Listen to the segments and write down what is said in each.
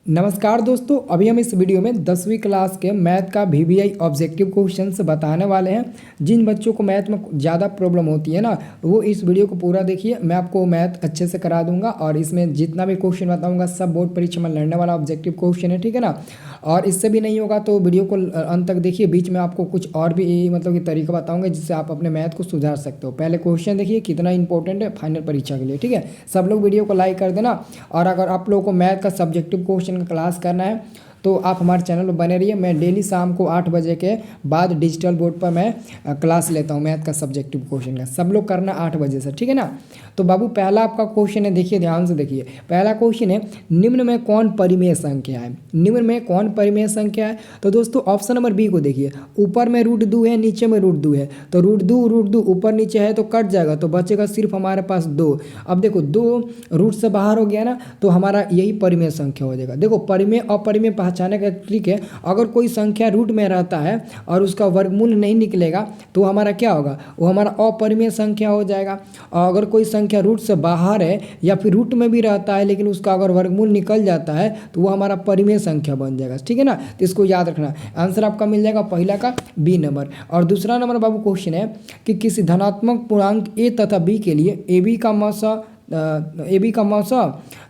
नमस्कार दोस्तों, अभी हम इस वीडियो में 10वीं क्लास के मैथ का वीवीआई ऑब्जेक्टिव क्वेश्चंस बताने वाले हैं। जिन बच्चों को मैथ में ज़्यादा प्रॉब्लम होती है ना, वो इस वीडियो को पूरा देखिए। मैं आपको मैथ अच्छे से करा दूंगा और इसमें जितना भी क्वेश्चन बताऊंगा सब बोर्ड परीक्षा में लड़ने वाला ऑब्जेक्टिव क्वेश्चन है, ठीक है ना। और इससे भी नहीं होगा तो वीडियो को अंत तक देखिए। बीच में आपको कुछ और भी मतलब कि तरीका बताऊंगा जिससे आप अपने मैथ को सुधार सकते हो। पहले क्वेश्चन देखिए कितना इंपॉर्टेंट है फाइनल परीक्षा के लिए, ठीक है। सब लोग वीडियो को लाइक कर देना। और अगर आप लोगों को मैथ का सब्जेक्टिव क्वेश्चन का क्लास करना है तो आप हमारे चैनल पर बने रहिए। मैं डेली शाम को 8 बजे के बाद डिजिटल बोर्ड पर मैं क्लास लेता हूँ मैथ का सब्जेक्टिव क्वेश्चन का। सब लोग करना 8 बजे से, ठीक है ना। तो बाबू पहला आपका क्वेश्चन है, देखिए ध्यान से देखिए। पहला क्वेश्चन है, निम्न में कौन परिमेय संख्या है। निम्न में कौन परिमेय संख्या है। तो दोस्तों ऑप्शन नंबर बी को देखिए। ऊपर में √2 है, नीचे में √2 है। तो √2 ऊपर नीचे है तो कट जाएगा, तो बचेगा सिर्फ हमारे पास 2। अब देखो 2 रूट से बाहर हो गया ना, तो हमारा यही परिमेय संख्या हो जाएगा। देखो परिमेय अपरिमेय पहचाने का ट्रिक है। अगर कोई संख्या रूट में रहता है और उसका वर्गमूल नहीं निकलेगा तो हमारा क्या होगा, वो हमारा अपरिमेय संख्या हो जाएगा। और अगर कोई संख्या रूट से बाहर है या फिर रूट में भी रहता है लेकिन उसका अगर वर्गमूल निकल जाता है तो वो हमारा परिमेय संख्या बन जाएगा, ठीक है ना। तो इसको याद रखना। आंसर आपका मिल जाएगा पहला का बी नंबर। और दूसरा नंबर बाबू क्वेश्चन है कि किसी धनात्मक पूर्णांक ए तथा बी के लिए ए बी का मौसा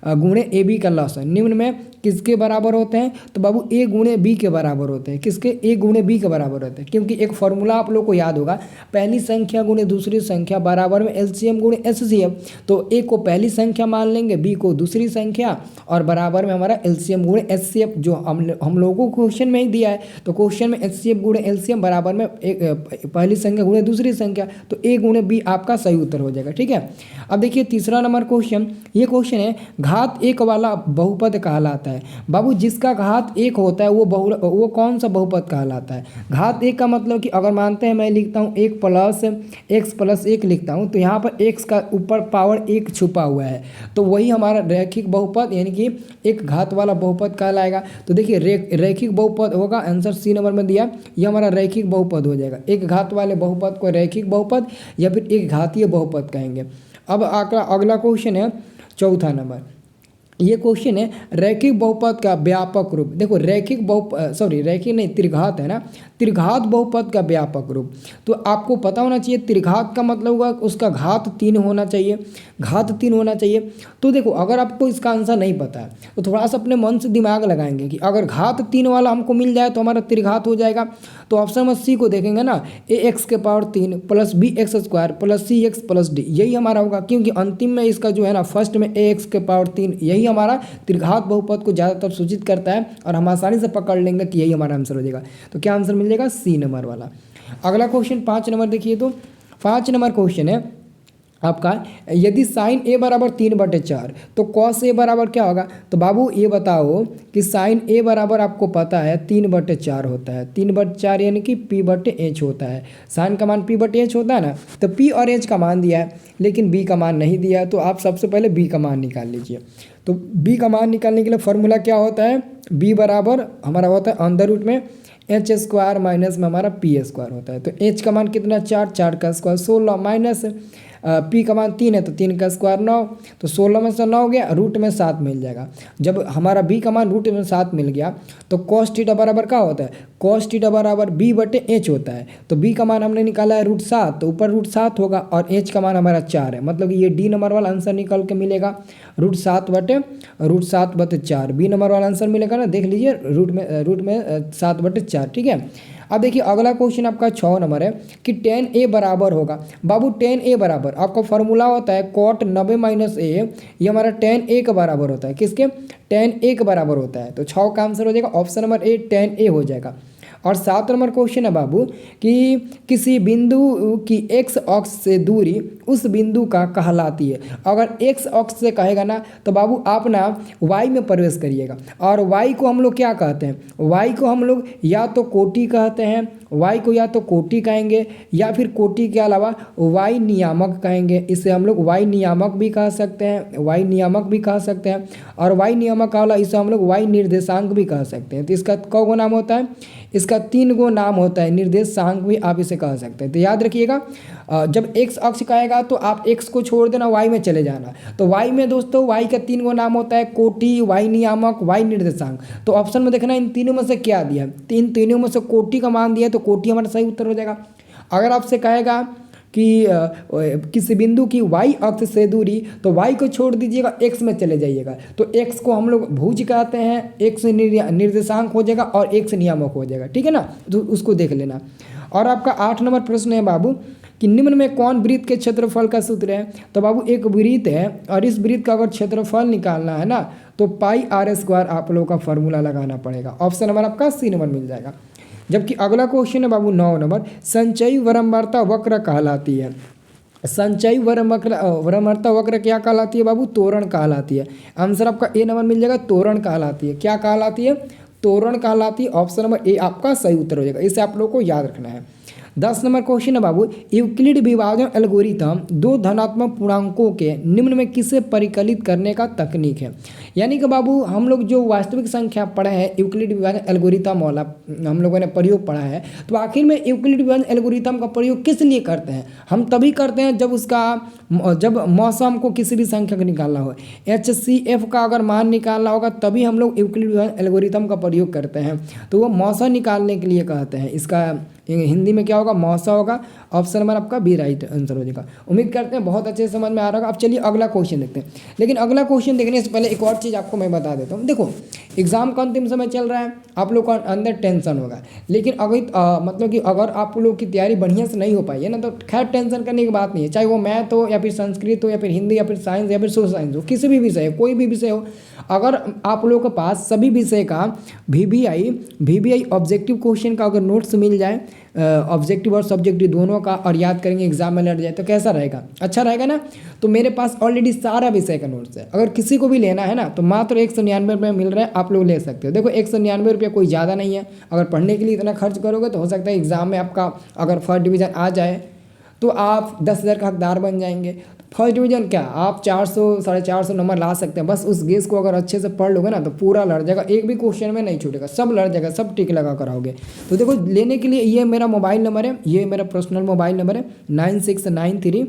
गुणे ए बी का लसा निम्न में किसके बराबर होते हैं। तो बाबू ए गुणे बी के बराबर होते हैं। किसके? ए गुणे बी के बराबर होते हैं। क्योंकि एक फॉर्मूला आप लोग को याद होगा, पहली संख्या गुणे दूसरी संख्या बराबर में एलसीएम गुणे एचसीएफ। तो ए को पहली संख्या मान लेंगे, बी को दूसरी संख्या, और बराबर में हमारा एलसीएम गुणे एचसीएफ जो हम लोगों को क्वेश्चन में ही दिया है। तो क्वेश्चन में एचसीएफ गुणे एलसीएम बराबर में पहली संख्या गुणे दूसरी संख्या, तो ए गुणे बी आपका सही उत्तर हो जाएगा, ठीक है। अब देखिए तीसरा नंबर क्वेश्चन। ये क्वेश्चन है, घात 1 वाला बहुपद कहलाता है। बाबू जिसका घात 1 होता है वो कौन सा बहुपद कहलाता है। घात 1 का मतलब कि अगर मानते हैं मैं लिखता हूँ 1 + x + 1 लिखता हूँ, तो यहाँ पर x का ऊपर पावर 1 छुपा हुआ है, तो वही हमारा रैखिक बहुपद यानी कि एक घात वाला बहुपद कहलाएगा। तो देखिए रैखिक बहुपद होगा, आंसर सी नंबर में दिया। ये हमारा रैखिक बहुपद हो जाएगा। एक घात वाले बहुपद को रैखिक बहुपद या फिर एक घातीय बहुपद कहेंगे। अब अगला क्वेश्चन है चौथा नंबर। ये क्वेश्चन है, रैखिक बहुपद का व्यापक रूप। देखो रैखिक त्रिघात है ना, त्रिघात बहुपद का व्यापक रूप। तो आपको पता होना चाहिए त्रिघात का मतलब होगा उसका घात 3 होना चाहिए, घात 3 होना चाहिए। तो देखो अगर आपको इसका आंसर नहीं पता है तो थोड़ा सा अपने मन से दिमाग लगाएंगे कि अगर घात 3 वाला हमको मिल जाए तो हमारा त्रिघात हो जाएगा। तो ऑप्शन नंबर सी को देखेंगे ना, ax के पावर 3 + bx² + cx + d, यही हमारा होगा। क्योंकि अंतिम में इसका जो है ना, फर्स्ट में ax के पावर 3, यही हमारा त्रिघात बहुपद को ज़्यादातर सूचित करता है और हम आसानी से पकड़ लेंगे कि यही हमारा आंसर हो जाएगा। तो क्या आंसर मिल जाएगा? सी नंबर वाला। अगला क्वेश्चन 5 नंबर देखिए। तो 5 नंबर क्वेश्चन है आपका, यदि sin a बराबर 3/4 तो cos a बराबर क्या होगा। तो बाबू ये बताओ कि sin a बराबर आपको पता है 3/4 होता है। 3/4 यानी कि p/h होता है। sin का मान p/h होता है ना, तो p और h का मान दिया है लेकिन b का मान नहीं दिया है। तो आप सबसे पहले b का मान निकाल लीजिए। तो b का मान निकालने के लिए फॉर्मूला क्या होता है, b बराबर हमारा होता है अंडर रूट में h² माइनस में हमारा p² होता है। तो h का मान कितना, 4 का स्क्वायर 16 माइनस p का मान 3 है तो 3 का स्क्वायर 9, तो 16 में से 9 हो गया, रूट में 7 मिल जाएगा। जब हमारा b का मान रूट में 7 मिल गया तो cos थीटा बराबर क्या होता है, cos थीटा बराबर b/h होता है। तो b का मान हमने निकाला है √7, तो ऊपर √7 होगा और h का मान हमारा 4 है। मतलब कि ये डी नंबर वाला आंसर निकल के मिलेगा, √7/4 बी नंबर वाला आंसर मिलेगा ना। देख लीजिए रूट में 7/4, ठीक है। अब देखिए अगला क्वेश्चन आपका 6 नंबर है कि tan a बराबर होगा। बाबू tan a बराबर आपका फॉर्मूला होता है cot 90 - a, ये हमारा tan a के बराबर होता है। किसके? tan a के बराबर होता है। तो 6 का आंसर हो जाएगा option number A, tan a हो जाएगा। और 7 नंबर क्वेश्चन है बाबू कि किसी बिंदु की x अक्ष से दूरी उस बिंदु का कहलाती है। अगर x अक्ष से कहेगा ना तो बाबू आप ना y में प्रवेश करिएगा। और y को हम लोग क्या कहते हैं, y को हम लोग या तो कोटि कहते हैं, y को या तो कोटि कहेंगे या फिर कोटि के अलावा y नियामक कहेंगे। इसे हम लोग y नियामक भी कह सकते हैं, y नियामक भी कह सकते हैं। और y नियामक वाला इसे हम लोग y निर्देशांक भी कह सकते हैं। तो इसका कौन नाम होता है, इसका 3 गो नाम होता है, निर्देशांक भी आप इसे कह सकते हैं। तो याद रखिएगा, जब x अक्ष कहेगा तो आप x को छोड़ देना, y में चले जाना। तो y में दोस्तों y का 3 गो नाम होता है, कोटि, y नियामक, y निर्देशांक। तो ऑप्शन में देखना इन तीनों में से क्या दिया है, इन तीनों में से कोटि का मान दिया है, तो कोटि हमारा सही उत्तर हो जाएगा। अगर आपसे कहेगा कि किसी बिंदु की y अक्ष से दूरी, तो y को छोड़ दीजिएगा, x में चले जाइएगा। तो x को हम लोग भुज कहते हैं, x निर्देशांक हो जाएगा और x नियामक हो जाएगा, ठीक है ना। तो उसको देख लेना। और आपका 8 नंबर प्रश्न है बाबू कि निम्न में कौन वृत्त के क्षेत्रफल का सूत्र है। तो बाबू एक वृत्त है और इस वृत्त का अगर क्षेत्रफल निकालना है ना, तो पाई आर स्क्वायर आप लोगों का फॉर्मूला लगाना पड़ेगा। ऑप्शन नंबर आपका सी नंबर मिल जाएगा। जबकि अगला क्वेश्चन है बाबू 9 नंबर, संचयी वक्रमता वक्र कहलाती है। संचयी वक्रमता वक्र क्या कहलाती है बाबू, तोरण कहलाती है। आंसर आपका ए नंबर मिल जाएगा, तोरण कहलाती है। क्या कहलाती है, तोरण कहलाती है। ऑप्शन नंबर ए आपका सही उत्तर हो जाएगा। इसे आप लोगों को याद रखना है। 10 नंबर क्वेश्चन है बाबू, यूक्लिड विभाजन एल्गोरिथम दो धनात्मक पूर्णांकों के निम्न में किसे परिकलित करने का तकनीक है। यानी कि बाबू हम लोग जो वास्तविक संख्या पढ़े हैं, यूक्लिड विभाजन एल्गोरिथम वाला हम लोगों ने प्रयोग पढ़ा है। तो आखिर में यूक्लिड विभाजन एल्गोरिथम का प्रयोग किस लिए करते हैं। हम तभी करते हैं जब मौसम को किसी भी संख्या को निकालना हो, HCF का अगर मान निकालना होगा, तभी हम लोग यूक्लिड विभाजन एल्गोरिथम का प्रयोग करते हैं। तो वो मौसा निकालने के लिए कहते हैं। इसका हिंदी में क्या होगा, मौसा होगा। ऑप्शन नंबर आपका बी राइट आंसर हो जाएगा। उम्मीद करते हैं बहुत अच्छे से समझ में आ रहा होगा। अब चलिए अगला क्वेश्चन देखते हैं। लेकिन अगला क्वेश्चन देखने से पहले एक और चीज़ आपको मैं बता देता हूँ। देखो, एग्जाम का अंतिम समय चल रहा है, आप लोग को अंदर टेंशन होगा। लेकिन अगर मतलब कि अगर आप लोग की तैयारी बढ़िया से नहीं हो पाई है ना, तो खैर टेंशन करने की बात नहीं है। चाहे वो मैथ हो या फिर संस्कृत हो या फिर हिंदी या फिर साइंस या फिर सोशल साइंस हो, किसी भी विषय हो, कोई भी विषय हो, अगर आप लोगों के पास सभी विषय का VBI ऑब्जेक्टिव क्वेश्चन का अगर नोट्स मिल जाए, ऑब्जेक्टिव और सब्जेक्टिव दोनों का, और याद करेंगे एग्जाम में लड़ जाए, तो कैसा रहेगा, अच्छा रहेगा ना। तो मेरे पास ऑलरेडी सारा विषय का नोट्स है। अगर किसी को भी लेना है ना, तो मात्र 199 रुपये मिल रहा है, आप लोग ले सकते हो। देखो 199 रुपये कोई ज़्यादा नहीं है। अगर पढ़ने के लिए इतना खर्च करोगे तो हो सकता है एग्जाम में आपका अगर फर्स्ट डिवीज़न आ जाए तो आप 10,000 का हकदार बन जाएंगे। फर्स्ट डिवीज़न क्या, आप 400 450 नंबर ला सकते हैं। बस उस गेस को अगर अच्छे से पढ़ लोगे ना, तो पूरा लड़ जाएगा, एक भी क्वेश्चन में नहीं छूटेगा, सब लड़ जाएगा, सब टिक लगा कराओगे। तो देखो, लेने के लिए ये मेरा मोबाइल नंबर है, ये मेरा पर्सनल मोबाइल नंबर है 9693,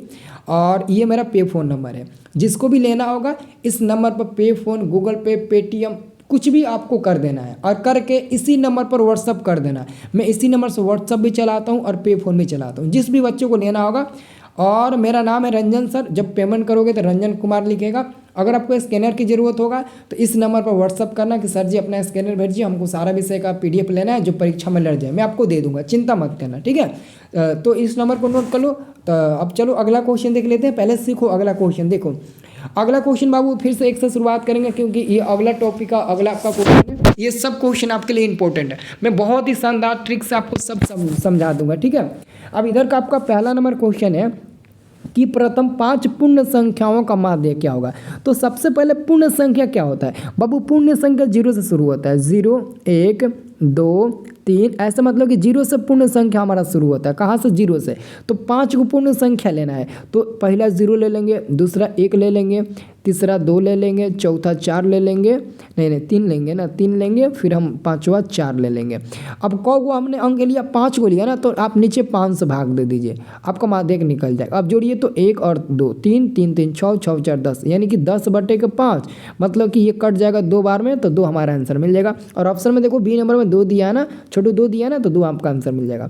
और ये मेरा पे फ़ोन नंबर है। जिसको भी लेना होगा इस नंबर पर पे फ़ोन, गूगल पे, पेटीएम कुछ भी आपको कर देना है, और करके इसी नंबर पर व्हाट्सअप कर देना। मैं इसी नंबर से व्हाट्सअप भी चलाता हूँ और पे फ़ोन भी चलाता हूँ। जिस भी बच्चे को लेना होगा, और मेरा नाम है रंजन सर। जब पेमेंट करोगे तो रंजन कुमार लिखेगा। अगर आपको स्कैनर की ज़रूरत होगा तो इस नंबर पर व्हाट्सअप करना कि सर जी अपना स्कैनर भेजिए, हमको सारा विषय का PDF लेना है, जो परीक्षा में लड़ जाए मैं आपको दे दूंगा, चिंता मत करना, ठीक है। तो इस नंबर को नोट कर लो। तो अब चलो अगला क्वेश्चन देख लेते हैं। पहले सीखो अगला क्वेश्चन। देखो अगला क्वेश्चन बाबू फिर से एक से शुरुआत करेंगे, क्योंकि ये अगला टॉपिक का अगला आपका क्वेश्चन है। ये सब क्वेश्चन आपके लिए इंपॉर्टेंट है। मैं बहुत ही शानदार ट्रिक से आपको सब समझा दूंगा, ठीक है। अब इधर का आपका पहला नंबर क्वेश्चन है कि प्रथम 5 पूर्ण संख्याओं का माध्य क्या होगा। तो सबसे पहले पूर्ण संख्या क्या होता है बाबू। पूर्ण संख्या 0 से शुरू होता है। 0 1 2 3, ऐसा मतलब कि 0 से पूर्ण संख्या हमारा शुरू होता है। कहाँ से, 0 से। तो 5 को पूर्ण संख्या लेना है, तो पहला 0 ले लेंगे, दूसरा 1 ले लेंगे, तीसरा 2 ले लेंगे, चौथा 4 ले लेंगे, नहीं 3 लेंगे ना, 3 लेंगे, फिर हम पाँचवा 4 ले लेंगे। अब कौ को हमने अंक लिया, 5 को लिया ना, तो आप नीचे 5 से भाग दे दीजिए, आपका माध्यक निकल जाएगा। अब जोड़िए तो 1 और 2 3 3 3 6 6 4 10, यानी कि 10/5, मतलब कि ये कट जाएगा 2 बार में, तो 2 हमारा आंसर मिल जाएगा। और ऑप्शन में देखो बी नंबर में 2 दिया है ना, छोटू 2 दिया ना, तो 2 आपका आंसर मिल जाएगा।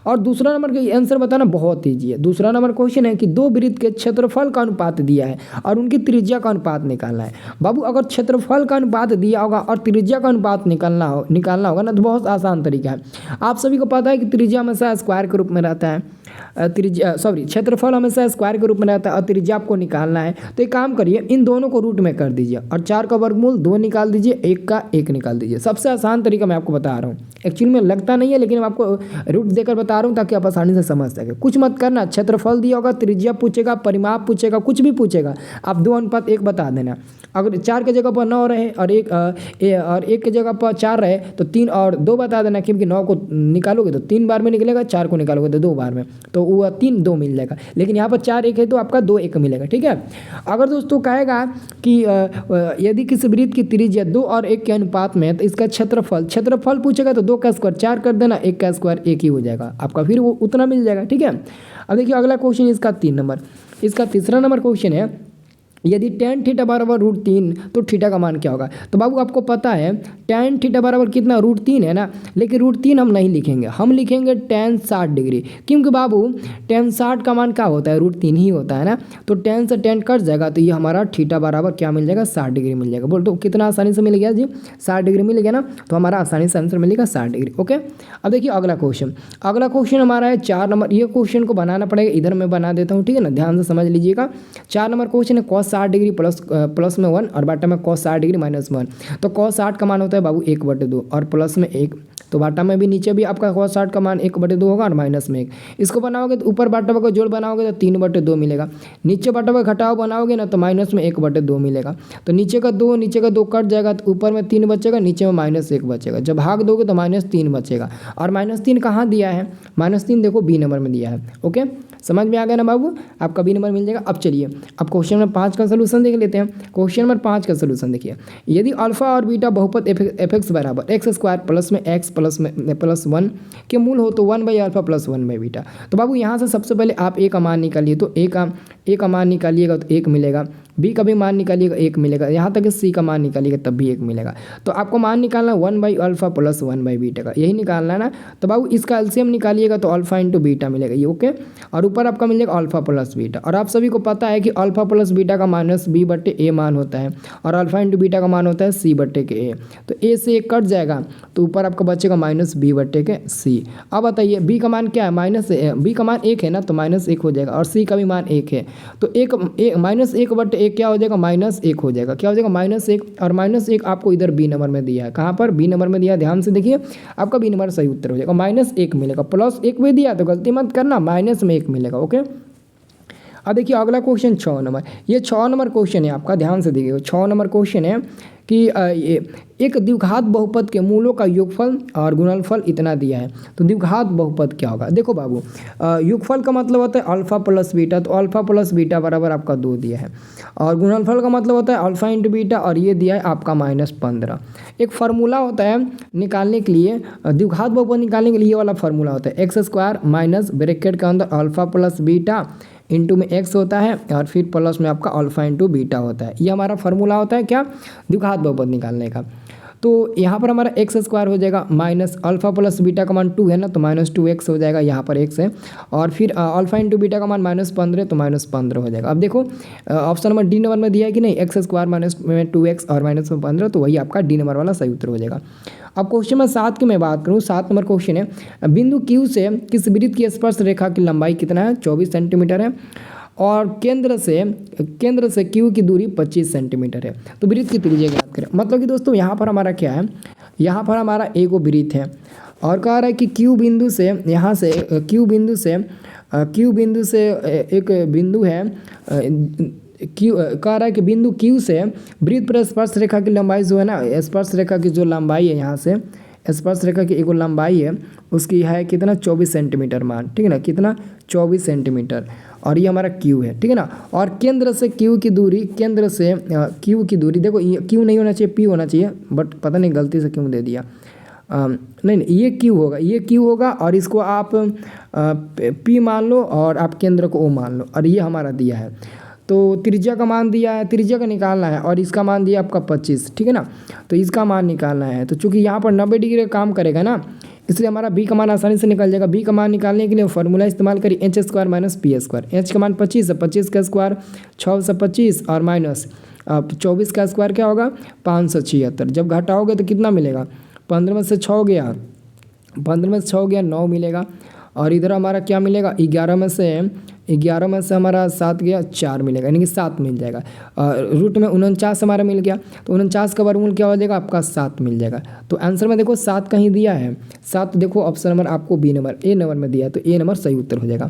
और दूसरा नंबर का आंसर बताना बहुत ईजी है। दूसरा नंबर क्वेश्चन है कि 2 वृत्त के क्षेत्रफल का अनुपात दिया है और उनकी त्रिज्या का अनुपात निकालना है। बाबू अगर क्षेत्रफल का अनुपात दिया होगा और त्रिज्या का अनुपात निकालना होगा ना, तो बहुत आसान तरीका है। आप सभी को पता है कि त्रिज्या हमेशा स्क्वायर के रूप में रहता है, क्षेत्रफल हमेशा स्क्वायर के रूप में रहता है, और त्रिज्या आपको निकालना है। तो एक काम करिए, इन दोनों को रूट में कर दीजिए और 4 का वर्गमूल 2 निकाल दीजिए, 1 का 1 निकाल दीजिए। सबसे आसान तरीका मैं आपको बता रहा हूँ। एक्चुअली में लगता नहीं है, लेकिन मैं आपको रूट देकर बता रहा हूँ ताकि आप आसानी से समझ सके। कुछ मत करना, क्षेत्रफल दिया होगा, त्रिज्या पूछेगा, परिमाप पूछेगा, कुछ भी पूछेगा, आप 2:1 बता देना। अगर 4 के जगह पर 9 रहे और 1 के जगह पर 4 रहे, तो 3 और 2 बता देना, क्योंकि 9 को निकालोगे तो 3 बार में निकलेगा, 4 को निकालोगे तो 2 बार में। तो वो 3 2 मिल जाएगा, लेकिन यहाँ पर 4 1 है तो आपका 2 1 मिलेगा। ठीक है, अगर दोस्तों कहेगा कि यदि किसी वृत्त की त्रिज्या 2 और 1 के अनुपात में है तो इसका क्षेत्रफल पूछेगा तो 2 का स्क्वायर 4 कर देना, 1 का स्क्वायर 1 ही हो जाएगा आपका, फिर वो उतना मिल जाएगा। ठीक है, अब देखिए अगला क्वेश्चन इसका 3 नंबर, इसका तीसरा नंबर क्वेश्चन है यदि tan थीटा बराबर √3 तो थीटा का मान क्या होगा। तो बाबू आपको पता है tan थीटा बराबर कितना √3 है ना, लेकिन √3 हम नहीं लिखेंगे, हम लिखेंगे tan 60 डिग्री, क्योंकि बाबू tan 60 का मान क्या होता है, √3 ही होता है ना। तो tan से tan कट जाएगा तो ये हमारा थीटा बराबर क्या मिल जाएगा, 60 डिग्री मिल जाएगा। बोल तो कितना आसानी से मिल गया जी, 60 डिग्री मिल गया ना, तो हमारा आसानी से आंसर मिलेगा 60 डिग्री। ओके, अब देखिए अगला क्वेश्चन हमारा है 4 नंबर, ये क्वेश्चन को बनाना पड़ेगा, इधर मैं बना देता हूँ। ठीक है ना, ध्यान से समझ लीजिएगा। 4 नंबर क्वेश्चन है cos 60 डिग्री प्लस में 1 और बाटा में cos 60 डिग्री -1। तो cos 60 का मान होता है बाबू 1/2 और प्लस में 1, तो बाटा में भी नीचे भी आपका cos 60 का मान 1/2 होगा और माइनस में 1। इसको बनाओगे तो ऊपर बाटा का जोड़ बनाओगे तो 3/2 मिलेगा, नीचे बाटा का घटाव बनाओगे ना तो माइनस में 1/2 मिलेगा। तो नीचे का 2 कट जाएगा तो ऊपर में 3 बचेगा, नीचे में -1 बचेगा। जब भाग दोगे तो -3 बचेगा, और -3 कहाँ दिया है, -3 देखो बी नंबर में दिया है। ओके, समझ में आ गया ना बाबू, आपका बी नंबर मिल जाएगा। अब चलिए अब क्वेश्चन नंबर 5 का सोल्यूशन देख लेते हैं। क्वेश्चन नंबर 5 का सोल्यूशन देखिए, यदि अल्फा और बीटा बहुपद f(x) बराबर x² प्लस में x प्लस 1 के मूल हो तो 1/α प्लस 1/बीटा। तो बाबू यहाँ से सबसे पहले आप a का मान निकालिए, तो a का मान निकालिएगा तो 1 मिलेगा, b का भी मान निकालिएगा 1 मिलेगा, यहाँ तक कि c का मान निकालिएगा तब भी 1 मिलेगा। तो आपको मान निकालना 1/α प्लस 1/बीटा का, यही निकालना है ना। तो बाबू इसका एलसीएम निकालिएगा तो अल्फा इंटू बीटा मिलेगा ये। ओके, और ऊपर आपका मिल जाएगा अल्फा प्लस बीटा, और आप सभी को पता है कि अल्फा प्लस बीटा का -b/a मान होता है और अल्फा इंटू बीटा का मान होता है c/a। तो a से 1 कट जाएगा तो ऊपर आपका बचेगा -b/c। अब बताइए b का मान क्या है, b का मान 1 है ना, तो -1 हो जाएगा, और c का भी मान 1 है, तो -1/1 क्या हो जाएगा, -1 हो जाएगा। क्या हो जाएगा, -1, और -1 आपको इधर बी नंबर में दिया है। कहाँ पर, बी नंबर में दिया है, ध्यान से देखिए, आपका बी नंबर सही उत्तर हो जाएगा। -1 मिलेगा, +1 भी दिया तो गलती मत करना, -1 मिलेगा। ओके, अब देखिए अगला क्वेश्चन 6 नंबर, ये 6 नंबर क्वेश्चन है आपका, ध्यान से देखिएगा। 6 नंबर क्वेश्चन है कि एक द्विघात बहुपद के मूलों का योगफल और गुणनफल इतना दिया है। तो द्विघात बहुपद क्या होगा, देखो बाबू, योगफल का मतलब होता है अल्फा प्लस बीटा, तो अल्फा प्लस बीटा बराबर आपका 2 दिया है, और गुणनफल का मतलब होता है अल्फा इंटू बीटा, और ये दिया है आपका -15। एक फार्मूला होता है निकालने के लिए, द्विघात बहुपद निकालने के लिए ये वाला फार्मूला होता है, x² माइनस ब्रैकेट के अंदर अल्फा प्लस बीटा इंटू में x होता है, और फिर प्लस में आपका अल्फा इंटू बीटा होता है। ये हमारा फार्मूला होता है क्या, द्विघात बहुपद निकालने का। तो यहाँ पर हमारा x² हो जाएगा, माइनस अल्फा प्लस बीटा का मान 2 है ना, तो -2x हो जाएगा, यहाँ पर x है, और फिर अल्फा इंटू बीटा का मान -15 तो -15 हो जाएगा। अब देखो ऑप्शन नंबर डी नंबर में दिया है कि नहीं, x² माइनस 2x और -15, तो वही आपका डी नंबर वाला सही उत्तर हो जाएगा। अब क्वेश्चन नंबर 7 की मैं बात करूँ, 7 नंबर क्वेश्चन है, बिंदु Q से किस वृत्त की स्पर्श रेखा की लंबाई कितना है, 24 सेंटीमीटर है, और केंद्र से Q की दूरी 25 सेंटीमीटर है। तो वृत्त की त्रिज्या ज्ञात करें। मतलब कि दोस्तों यहाँ पर हमारा क्या है, यहाँ पर हमारा एगो वृत्त है, और कह रहा है कि Q बिंदु से, यहाँ से Q बिंदु से एक बिंदु है, कह रहा है कि बिंदु Q से वृत्त पर स्पर्श रेखा की लंबाई जो है ना, स्पर्श रेखा की जो लंबाई है, यहाँ से स्पर्श रेखा की एक लंबाई है, उसकी है कितना, 24 सेंटीमीटर मान, ठीक है ना, कितना, 24 सेंटीमीटर, और ये हमारा Q है, ठीक है ना। और केंद्र से Q की दूरी, देखो Q नहीं होना चाहिए, P होना चाहिए, बट पता नहीं गलती से क्यों दे दिया, नहीं ये Q होगा, और इसको आप P मान लो, और आप केंद्र को O मान लो, और ये हमारा दिया है। तो त्रिज्या का मान दिया है, त्रिज्या का निकालना है, और इसका मान दिया आपका 25, ठीक है ना। तो इसका मान निकालना है, तो चूंकि यहाँ पर 90 डिग्री का काम करेगा ना, इसलिए हमारा b का मान आसानी से निकल जाएगा। b का मान निकालने के लिए फॉर्मूला इस्तेमाल करिए, h² माइनस p²। h का मान 25 है, 25 का स्क्वायर 6 से 25, और माइनस 24 का स्क्वायर क्या होगा, 576। जब घटाओगे तो कितना मिलेगा, 15 में से 6 गया, 9 मिलेगा, और इधर हमारा क्या मिलेगा, 11 में से हमारा 7 गया, 4 मिलेगा, यानी कि 7 मिल जाएगा। रूट में 49 हमारा मिल गया, तो 49 का वर्गमूल क्या हो जाएगा आपका, 7 मिल जाएगा। तो आंसर में देखो 7 कहीं दिया है, 7 देखो ऑप्शन नंबर आपको ए नंबर में दिया है, तो ए नंबर सही उत्तर हो जाएगा।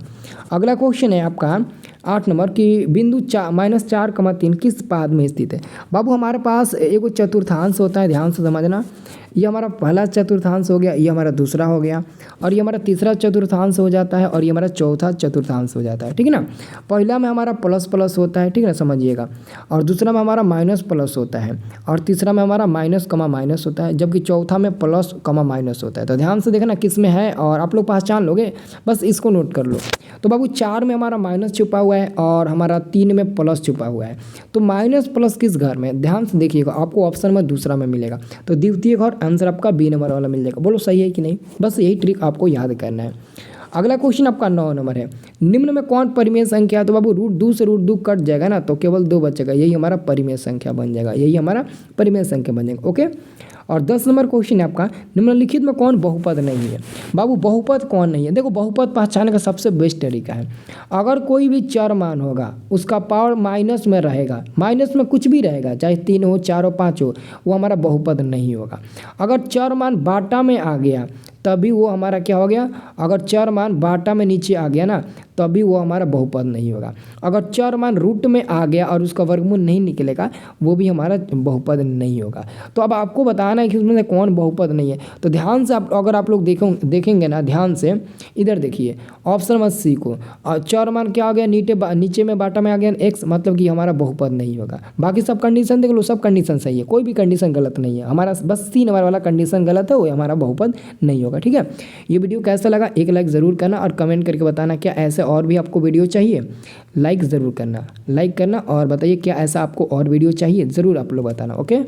अगला क्वेश्चन है आपका 8 नंबर की बिंदु -4,3 किस पाद में स्थित है। बाबू हमारे पास एक चतुर्थांश होता है, ध्यान से समझना, ये हमारा पहला चतुर्थांश हो गया, ये हमारा दूसरा हो गया, और ये हमारा तीसरा चतुर्थांश हो जाता है, और ये हमारा चौथा चतुर्थांश हो जाता है। ठीक है ना। पहला में हमारा प्लस प्लस होता है, ठीक है ना, समझिएगा, और दूसरा में हमारा माइनस प्लस होता है, और तीसरा में हमारा माइनस कमा माइनस होता है, जबकि चौथा में प्लस कमा माइनस होता है। तो ध्यान से देखना किस में है, और आप लोग पहचान लोगे, बस इसको नोट कर लो। तो बाबू 4 में हमारा माइनस छुपा हुआ है, और हमारा 3 में प्लस छुपा हुआ है। तो माइनस प्लस किस घर में, ध्यान से देखिएगा, आपको ऑप्शन में दूसरा में मिलेगा। तो द्वितीय घर आंसर आपका बी नंबर वाला मिल जाएगा। बोलो सही है कि नहीं, बस यही ट्रिक आपको याद करना है। अगला क्वेश्चन आपका 9 नंबर है, निम्न में कौन परिमेय संख्या है। तो बाबू √2 से √2 कट जाएगा ना, तो केवल 2 बचेगा, यही हमारा परिमेय संख्या बन जाएगा, यही हमारा परिमेय संख्या बन जाएगा। ओके। और 10 नंबर क्वेश्चन है आपका, निम्नलिखित में कौन बहुपद नहीं है। बाबू बहुपद कौन नहीं है, देखो बहुपद पहचानने का सबसे बेस्ट तरीका है, अगर कोई भी चर मान होगा उसका पावर माइनस में रहेगा, माइनस में कुछ भी रहेगा, चाहे 3 हो 4 हो 5 हो, वो हमारा बहुपद नहीं होगा। अगर चर मान बाटा में आ गया तभी वो हमारा क्या हो गया, अगर चर मान बाटा में नीचे आ गया ना तभी वो हमारा बहुपद नहीं होगा। अगर चर मान रूट में आ गया और उसका वर्गमूल नहीं निकलेगा, वो भी हमारा बहुपद नहीं होगा। तो अब आपको बताना है कि उसमें से कौन बहुपद नहीं है। तो ध्यान से आप, अगर आप लोग देखेंगे ना ध्यान से, इधर देखिए ऑप्शन नंबर सी को, और चर मान क्या आ गया, नीचे में बाटा में आ गया x, मतलब कि हमारा बहुपद नहीं होगा। बाकी सब कंडीशन देख लो, सब कंडीशन सही है, कोई भी कंडीशन गलत नहीं है, हमारा बस 3 नंबर वाला कंडीशन गलत है, वो हमारा बहुपद नहीं होगा। ठीक है। ये वीडियो कैसा लगा, एक लाइक ज़रूर करना, और कमेंट करके बताना क्या ऐसे और भी आपको वीडियो चाहिए। लाइक ज़रूर करना, लाइक करना, और बताइए क्या ऐसा आपको और वीडियो चाहिए, ज़रूर आप लोग बताना। ओके।